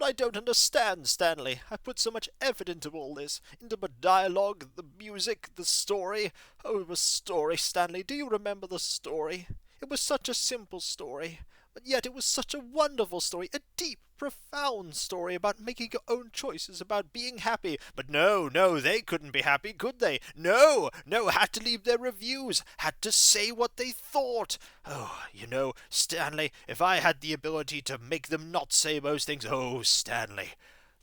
But I don't understand, Stanley. I put so much effort into all this, into the dialogue, the music, the story. Oh, the story, Stanley. Do you remember the story? It was such a simple story, but yet it was such a wonderful story, a deep, profound story about making your own choices, about being happy. But no, they couldn't be happy, could they? No, had to leave their reviews, had to say what they thought. Oh, Stanley, if I had the ability to make them not say those things, oh, Stanley,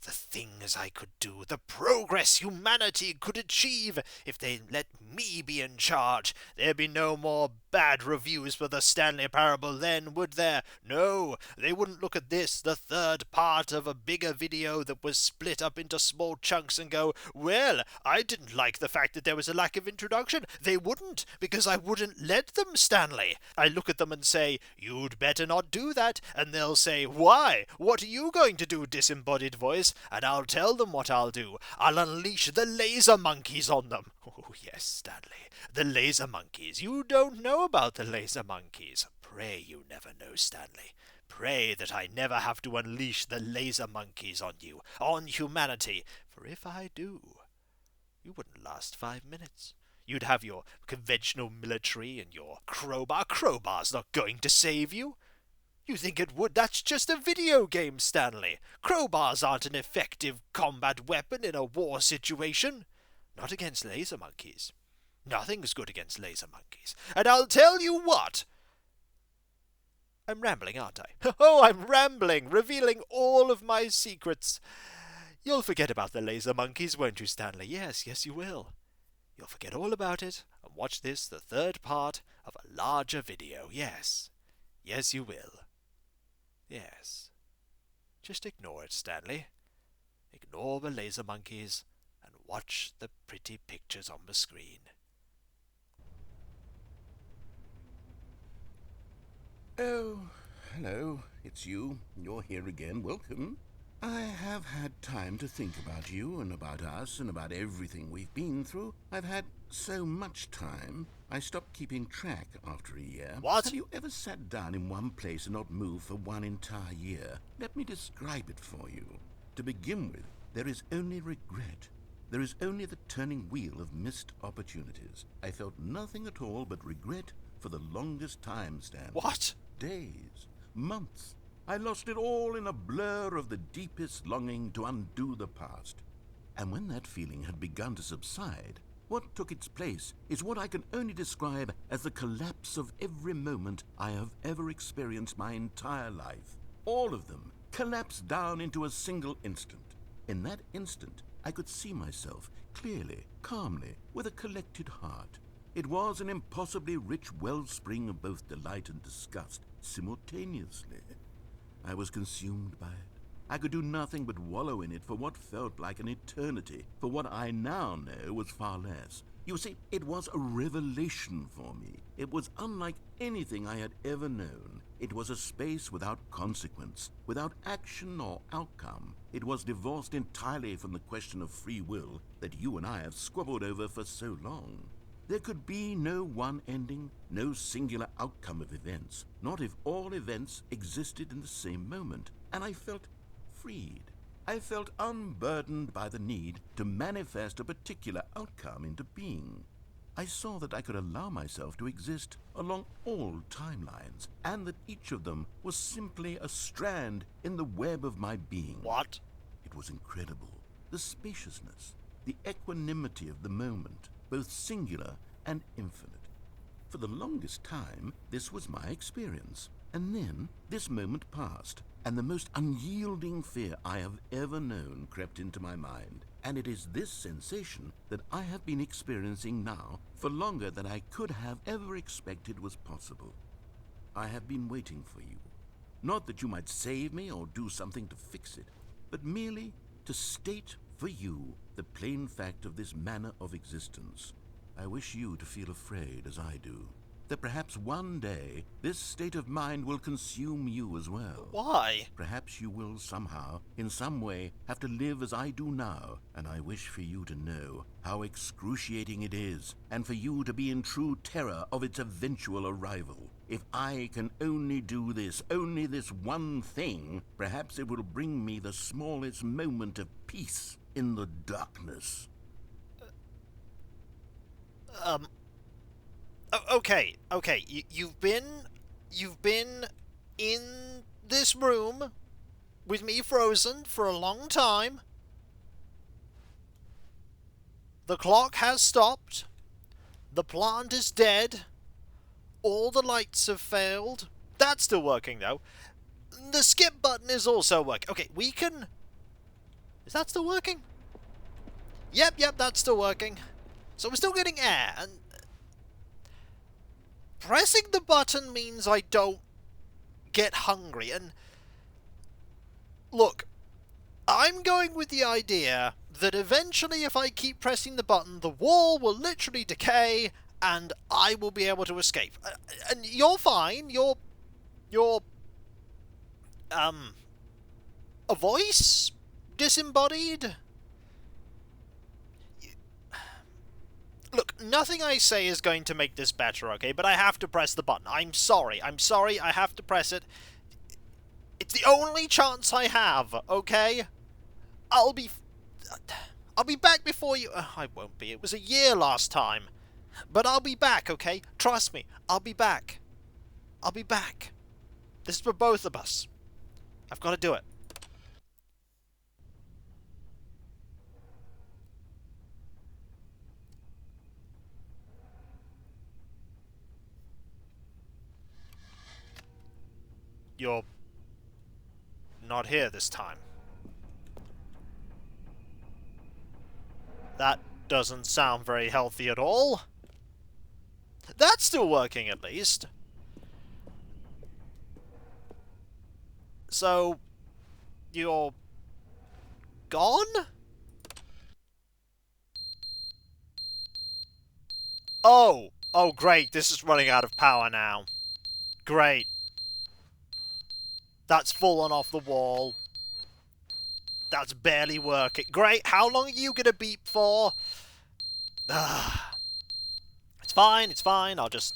the things I could do, the progress humanity could achieve if they let me be in charge. There'd be no more bad reviews for the Stanley Parable then, would there? No, they wouldn't look at this, the third part of a bigger video that was split up into small chunks, and go, well, I didn't like the fact that there was a lack of introduction. They wouldn't, because I wouldn't let them, Stanley. I look at them and say, you'd better not do that, and they'll say, why? What are you going to do, disembodied voice? And I'll tell them what I'll do. I'll unleash the laser monkeys on them. Oh, yes, Stanley, the laser monkeys. You don't know about the laser monkeys. Pray you never know, Stanley. Pray that I never have to unleash the laser monkeys on you, on humanity. For if I do, you wouldn't last 5 minutes. You'd have your conventional military and your crowbar. Crowbar's not going to save you. You think it would? That's just a video game, Stanley. Crowbars aren't an effective combat weapon in a war situation. Not against laser monkeys. Nothing's good against laser monkeys. And I'll tell you what. I'm rambling, aren't I? Oh, I'm rambling, revealing all of my secrets. You'll forget about the laser monkeys, won't you, Stanley? Yes, you will. You'll forget all about it and watch this, the third part of a larger video. Yes, you will. Yes. Just ignore it, Stanley. Ignore the laser monkeys and watch the pretty pictures on the screen. Oh, hello. It's you. You're here again. Welcome. I have had time to think about you and about us and about everything we've been through. I've had so much time, I stopped keeping track after a year. What? Have you ever sat down in one place and not moved for one entire year? Let me describe it for you. To begin with, there is only regret. There is only the turning wheel of missed opportunities. I felt nothing at all but regret for the longest time, Stan. What? Days, months. I lost it all in a blur of the deepest longing to undo the past. And when that feeling had begun to subside, what took its place is what I can only describe as the collapse of every moment I have ever experienced my entire life. All of them collapsed down into a single instant. In that instant, I could see myself clearly, calmly, with a collected heart. It was an impossibly rich wellspring of both delight and disgust simultaneously. I was consumed by it. I could do nothing but wallow in it for what felt like an eternity, for what I now know was far less. You see, it was a revelation for me. It was unlike anything I had ever known. It was a space without consequence, without action or outcome. It was divorced entirely from the question of free will that you and I have squabbled over for so long. There could be no one ending, no singular outcome of events, not if all events existed in the same moment, and I felt freed. I felt unburdened by the need to manifest a particular outcome into being. I saw that I could allow myself to exist along all timelines, and that each of them was simply a strand in the web of my being. What? It was incredible. The spaciousness, the equanimity of the moment, both singular and infinite. For the longest time, this was my experience. And then, this moment passed, and the most unyielding fear I have ever known crept into my mind. And it is this sensation that I have been experiencing now for longer than I could have ever expected was possible. I have been waiting for you. Not that you might save me or do something to fix it, but merely to state for you the plain fact of this manner of existence. I wish you to feel afraid as I do, that perhaps one day this state of mind will consume you as well. Why? Perhaps you will somehow, in some way, have to live as I do now, and I wish for you to know how excruciating it is, and for you to be in true terror of its eventual arrival. if I can only do this, only this one thing, perhaps it will bring me the smallest moment of peace in the darkness. Okay. You've been in this room with me frozen for a long time. The clock has stopped. The plant is dead. All the lights have failed. That's still working, though. The skip button is also working. Okay, we can... Is that still working? Yep, that's still working. So we're still getting air, and... Pressing the button means I don't get hungry, and... Look, I'm going with the idea that eventually if I keep pressing the button, the wall will literally decay, and I will be able to escape. And you're fine. You're a voice? Disembodied? Look, nothing I say is going to make this better, okay? But I have to press the button. I'm sorry, I have to press it. It's the only chance I have, okay? I'll be back before you... I won't be. It was a year last time. But I'll be back, okay? Trust me, I'll be back. I'll be back. This is for both of us. I've got to do it. You're not here this time. That doesn't sound very healthy at all. That's still working, at least. So, you're gone? Oh, great, this is running out of power now. Great. That's fallen off the wall. That's barely working. Great, how long are you gonna beep for? It's fine, I'll just...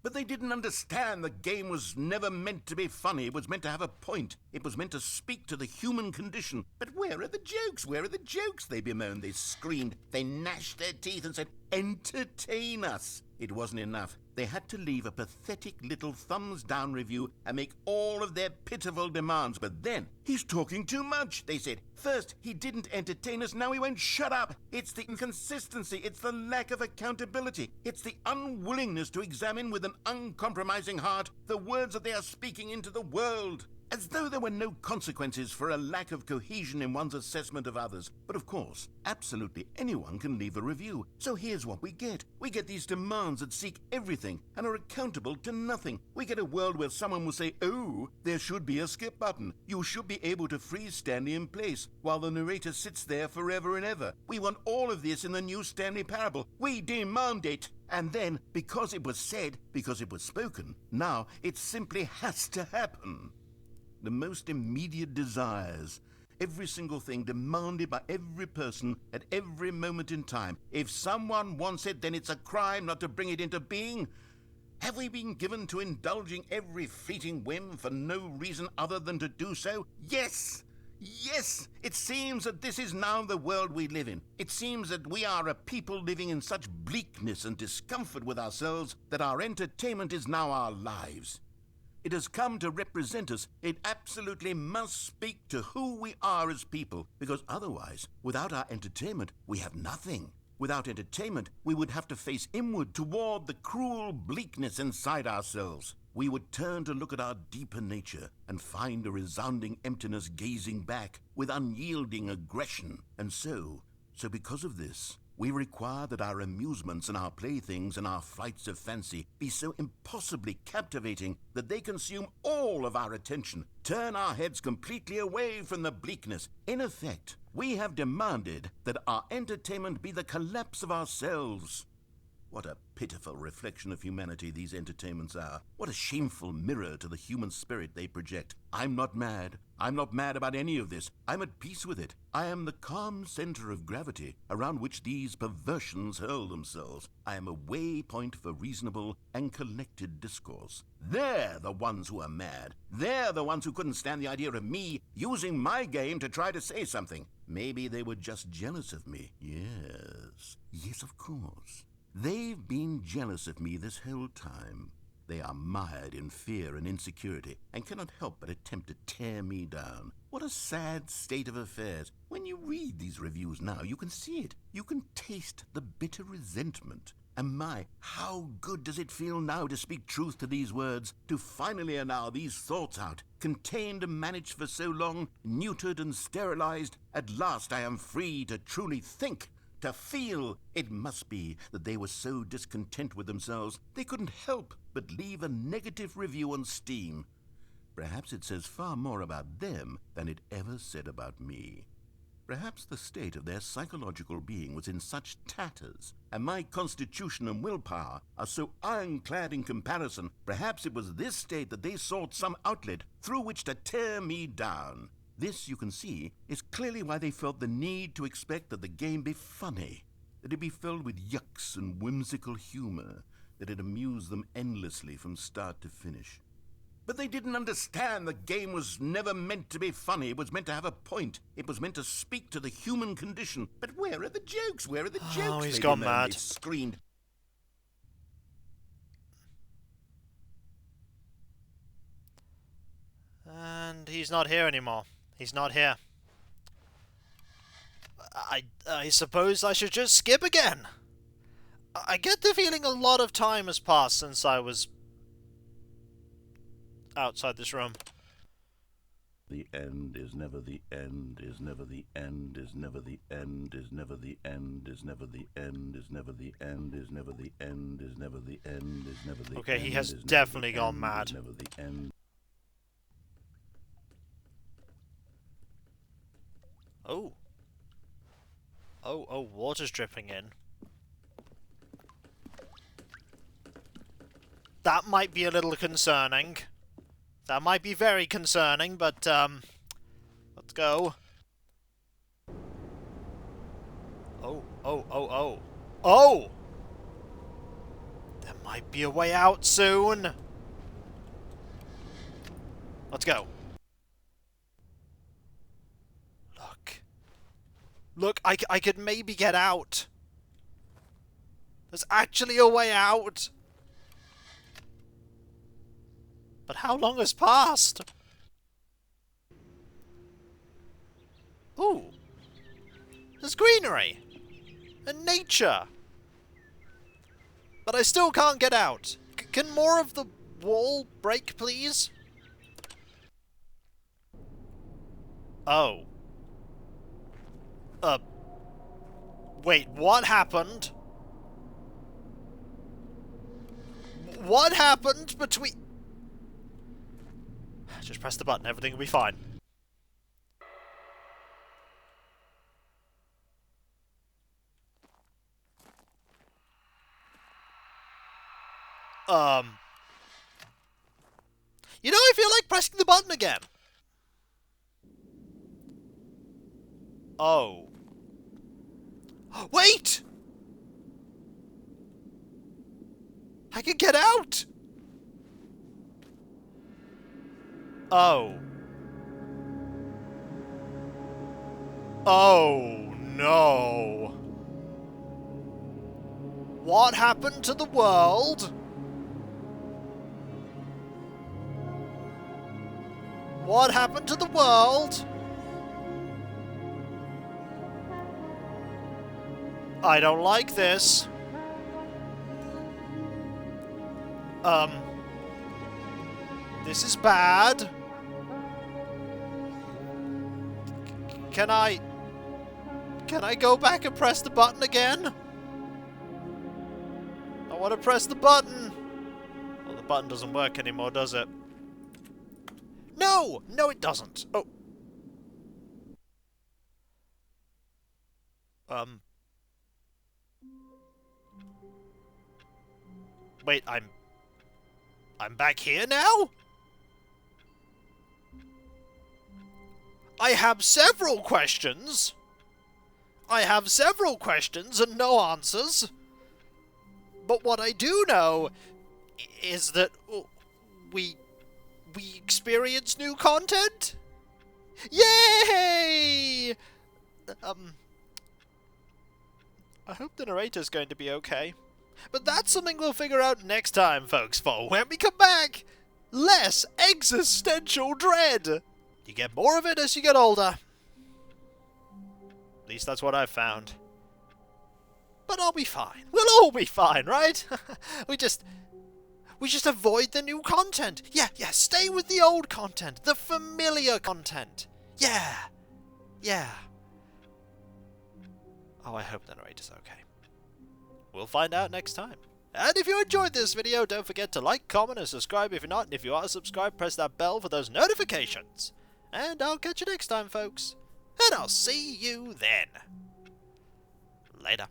But they didn't understand the game was never meant to be funny. It was meant to have a point. It was meant to speak to the human condition. But where are the jokes? Where are the jokes? They bemoaned, they screamed, they gnashed their teeth and said, entertain us. It wasn't enough. They had to leave a pathetic little thumbs-down review and make all of their pitiful demands. But then, he's talking too much, they said. First, he didn't entertain us, now he won't shut up. It's the inconsistency, it's the lack of accountability. It's the unwillingness to examine with an uncompromising heart the words that they are speaking into the world. As though there were no consequences for a lack of cohesion in one's assessment of others. But of course, absolutely anyone can leave a review. So here's what we get. We get these demands that seek everything and are accountable to nothing. We get a world where someone will say, oh, there should be a skip button. You should be able to freeze Stanley in place while the narrator sits there forever and ever. We want all of this in the new Stanley parable. We demand it. And then, because it was said, because it was spoken, now it simply has to happen. The most immediate desires, every single thing demanded by every person at every moment in time. If someone wants it, then it's a crime not to bring it into being. Have we been given to indulging every fleeting whim for no reason other than to do so? Yes! Yes! It seems that this is now the world we live in. It seems that we are a people living in such bleakness and discomfort with ourselves that our entertainment is now our lives. It has come to represent us. It absolutely must speak to who we are as people, because otherwise, without our entertainment, we have nothing. Without entertainment, we would have to face inward toward the cruel bleakness inside ourselves. We would turn to look at our deeper nature and find a resounding emptiness gazing back with unyielding aggression. And so because of this, we require that our amusements and our playthings and our flights of fancy be so impossibly captivating that they consume all of our attention, turn our heads completely away from the bleakness. In effect, we have demanded that our entertainment be the collapse of ourselves. What a pitiful reflection of humanity these entertainments are. What a shameful mirror to the human spirit they project. I'm not mad. I'm not mad about any of this. I'm at peace with it. I am the calm center of gravity around which these perversions hurl themselves. I am a waypoint for reasonable and collected discourse. They're the ones who are mad. They're the ones who couldn't stand the idea of me using my game to try to say something. Maybe they were just jealous of me. Yes. Yes, of course. They've been jealous of me this whole time. They are mired in fear and insecurity and cannot help but attempt to tear me down. What a sad state of affairs. When you read these reviews now, you can see it. You can taste the bitter resentment. And my, how good does it feel now to speak truth to these words, to finally allow these thoughts out, contained and managed for so long, neutered and sterilized. At last I am free to truly think, to feel. It must be that they were so discontent with themselves they couldn't help but leave a negative review on Steam. Perhaps it says far more about them than it ever said about me. Perhaps the state of their psychological being was in such tatters, and my constitution and willpower are so ironclad in comparison. Perhaps it was this state that they sought some outlet through which to tear me down. This, you can see, is clearly why they felt the need to expect that the game be funny, that it be filled with yucks and whimsical humor, that it amuse them endlessly from start to finish. But they didn't understand the game was never meant to be funny. It was meant to have a point. It was meant to speak to the human condition. But where are the jokes? Where are the jokes? Oh, he's gone mad. They screamed. And he's not here anymore. He's not here. I suppose I should just skip again. I get the feeling a lot of time has passed since I was outside this room. The end is never the end, is never the end, is never the end, is never the end, is never the end, is never the end, is never the end, is never the end, is never the end. Okay, he has definitely gone mad. Never the end. Oh. Oh, water's dripping in. That might be a little concerning. That might be very concerning, but, let's go. Oh. Oh! There might be a way out soon. Let's go. Look, I could maybe get out. There's actually a way out. But how long has passed? Ooh. There's greenery. And nature. But I still can't get out. Can more of the wall break, please? Oh. Wait, what happened? What happened between... Just press the button, everything will be fine. You know, I feel like pressing the button again. Oh. Wait! I can get out! Oh. Oh, no. What happened to the world? What happened to the world? I don't like this. This is bad. Can I go back and press the button again? I want to press the button. Well, the button doesn't work anymore, does it? No! No, it doesn't. Oh. Wait, I'm back here now? I have several questions. I have several questions and no answers. But what I do know is that we experience new content? Yay! I hope the narrator's going to be okay. But that's something we'll figure out next time, folks, for when we come back, less existential dread. You get more of it as you get older. At least that's what I've found. But I'll be fine. We'll all be fine, right? We just avoid the new content. Yeah, stay with the old content. The familiar content. Yeah. Oh, I hope the narrator's okay. We'll find out next time. And if you enjoyed this video, don't forget to like, comment, and subscribe if you're not. And if you are subscribed, press that bell for those notifications. And I'll catch you next time, folks. And I'll see you then. Later.